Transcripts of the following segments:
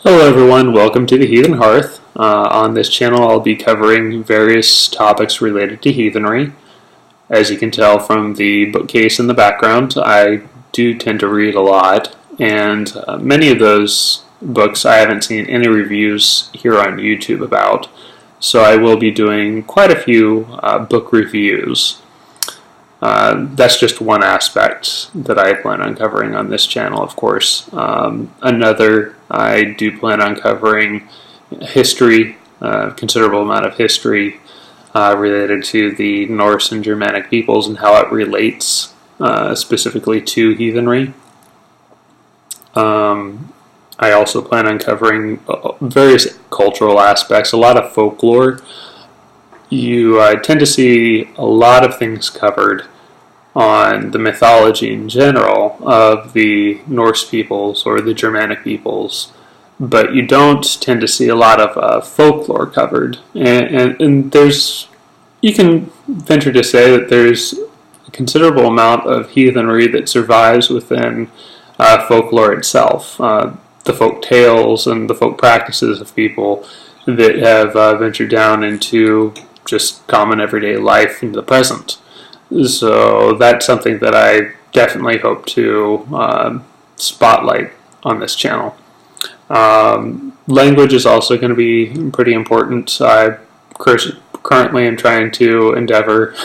Hello everyone, welcome to the Heathen Hearth. On this channel I'll be covering various topics related to heathenry. As you can tell from the bookcase in the background, I do tend to read a lot, and many of those books I haven't seen any reviews here on YouTube about, so I will be doing quite a few book reviews. That's just one aspect that I plan on covering on this channel, of course. Another, I do plan on covering history, considerable amount of history related to the Norse and Germanic peoples and how it relates specifically to heathenry. I also plan on covering various cultural aspects, a lot of folklore. You tend to see a lot of things covered on the mythology in general of the Norse peoples or the Germanic peoples, but you don't tend to see a lot of folklore covered. And there's, you can venture to say that there's a considerable amount of heathenry that survives within folklore itself. The folk tales and the folk practices of people that have ventured down into just common everyday life in the present. So that's something that I definitely hope to spotlight on this channel. Language is also going to be pretty important. I currently am trying to endeavor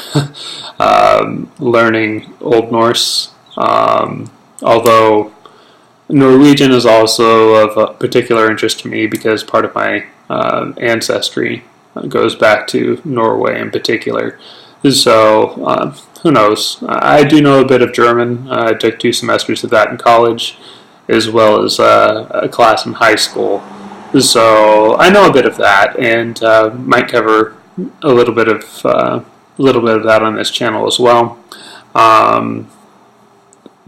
learning Old Norse, although Norwegian is also of particular interest to me because part of my ancestry goes back to Norway in particular. So, who knows? I do know a bit of German. I took 2 semesters of that in college, as well as a class in high school. So I know a bit of that, and might cover a little bit of that on this channel as well.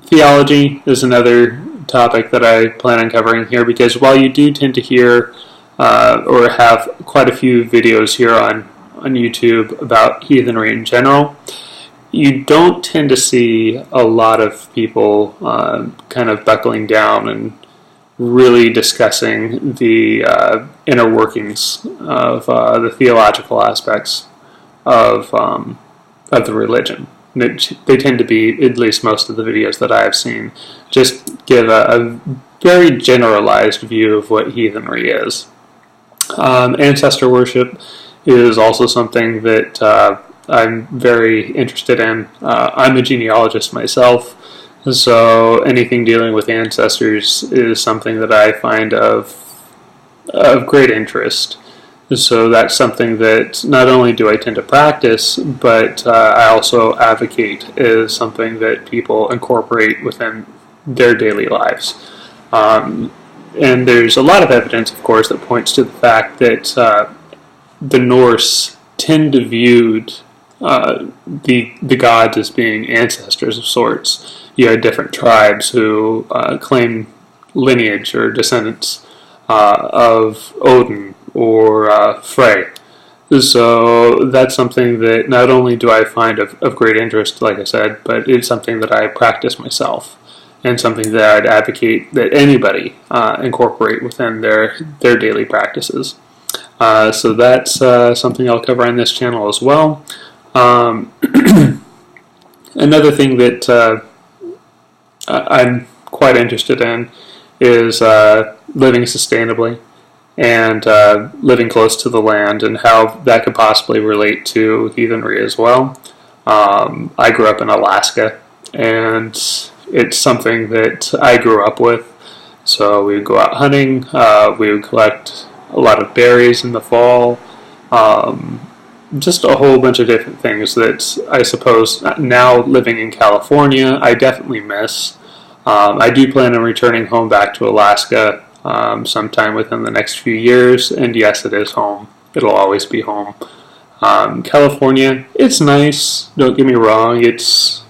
Theology is another topic that I plan on covering here, because while you do tend to hear or have quite a few videos here on YouTube about heathenry in general, you don't tend to see a lot of people kind of buckling down and really discussing the inner workings of the theological aspects of the religion. They tend to be, at least most of the videos that I have seen, just give a very generalized view of what heathenry is. Ancestor worship is also something that I'm very interested in. I'm a genealogist myself, so anything dealing with ancestors is something that I find of great interest. So that's something that not only do I tend to practice, but I also advocate as something that people incorporate within their daily lives. And there's a lot of evidence, of course, that points to the fact that the Norse tend to view the gods as being ancestors of sorts. You had different tribes who claim lineage or descendants of Odin or Frey. So that's something that not only do I find of great interest, like I said, but it's something that I practice myself, and something that I'd advocate that anybody incorporate within their daily practices. So that's something I'll cover on this channel as well. Another thing that I'm quite interested in is living sustainably and living close to the land, and how that could possibly relate to heathenry as well. I grew up in Alaska, and it's something that I grew up with. So we would go out hunting, we would collect a lot of berries in the fall, just a whole bunch of different things that I suppose now living in California I definitely miss. I do plan on returning home back to Alaska sometime within the next few years, and yes, it is home. It'll always be home. California, it's nice, don't get me wrong, it's,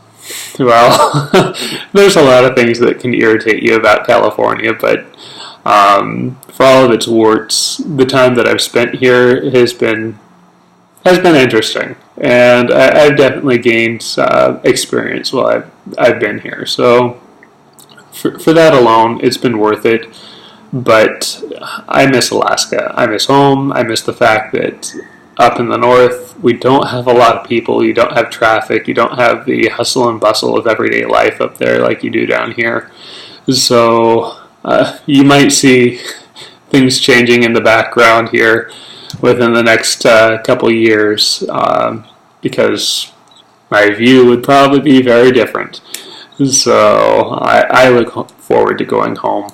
well, there's a lot of things that can irritate you about California, but for all of its warts, the time that I've spent here has been interesting, and I've definitely gained experience while I've been here. So for that alone, it's been worth it. But I miss Alaska. I miss home. I miss the fact that up in the north, we don't have a lot of people. You don't have traffic. You don't have the hustle and bustle of everyday life up there like you do down here. So you might see things changing in the background here within the next couple years, because my view would probably be very different. So I look forward to going home.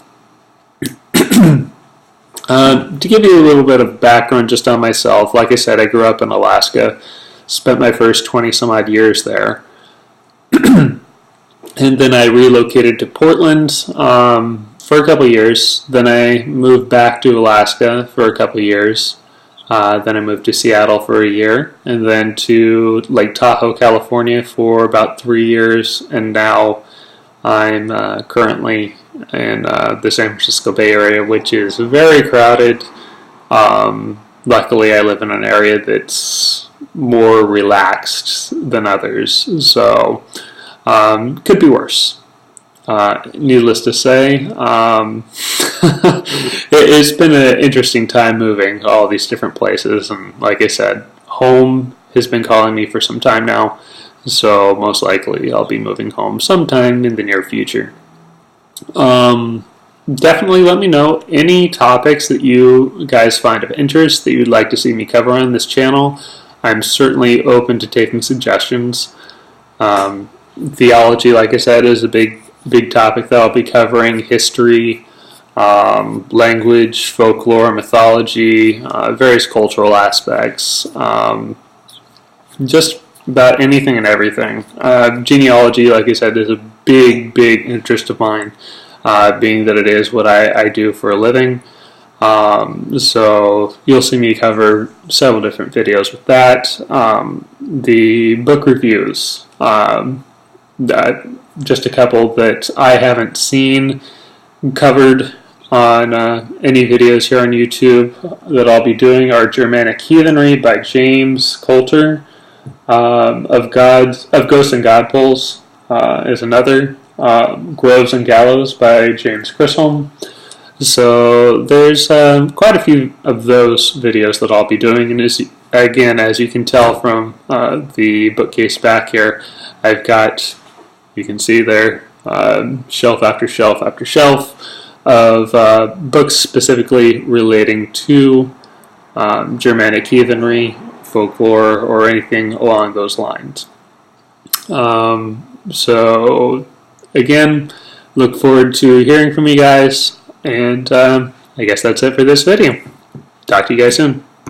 To give you a little bit of background just on myself, like I said, I grew up in Alaska, spent my first 20 some odd years there. And then I relocated to Portland for a couple years. Then I moved back to Alaska for a couple years. Then I moved to Seattle for a year, and then to Lake Tahoe, California for about 3 years. And now I'm currently in the San Francisco Bay Area, which is very crowded. Luckily, I live in an area that's more relaxed than others, so could be worse. Needless to say, it's been an interesting time moving all these different places, and like I said, home has been calling me for some time now, so most likely I'll be moving home sometime in the near future. Definitely let me know any topics that you guys find of interest that you'd like to see me cover on this channel. I'm certainly open to taking suggestions. Theology, like I said, is a big topic that I'll be covering. History, language, folklore, mythology, various cultural aspects, just about anything and everything. Genealogy, like I said, is a big interest of mine, being that it is what I do for a living. So you'll see me cover several different videos with that. The book reviews, just a couple that I haven't seen covered on any videos here on YouTube that I'll be doing are Germanic Heathenry by James Coulter, of Ghosts and Godpoles is another, Groves and Gallows by James Chisholm. So there's quite a few of those videos that I'll be doing, and as you can tell from the bookcase back here, I've got, you can see there, shelf after shelf after shelf of books specifically relating to Germanic heathenry, folklore, or anything along those lines. So again, look forward to hearing from you guys, and I guess that's it for this video. Talk to you guys soon.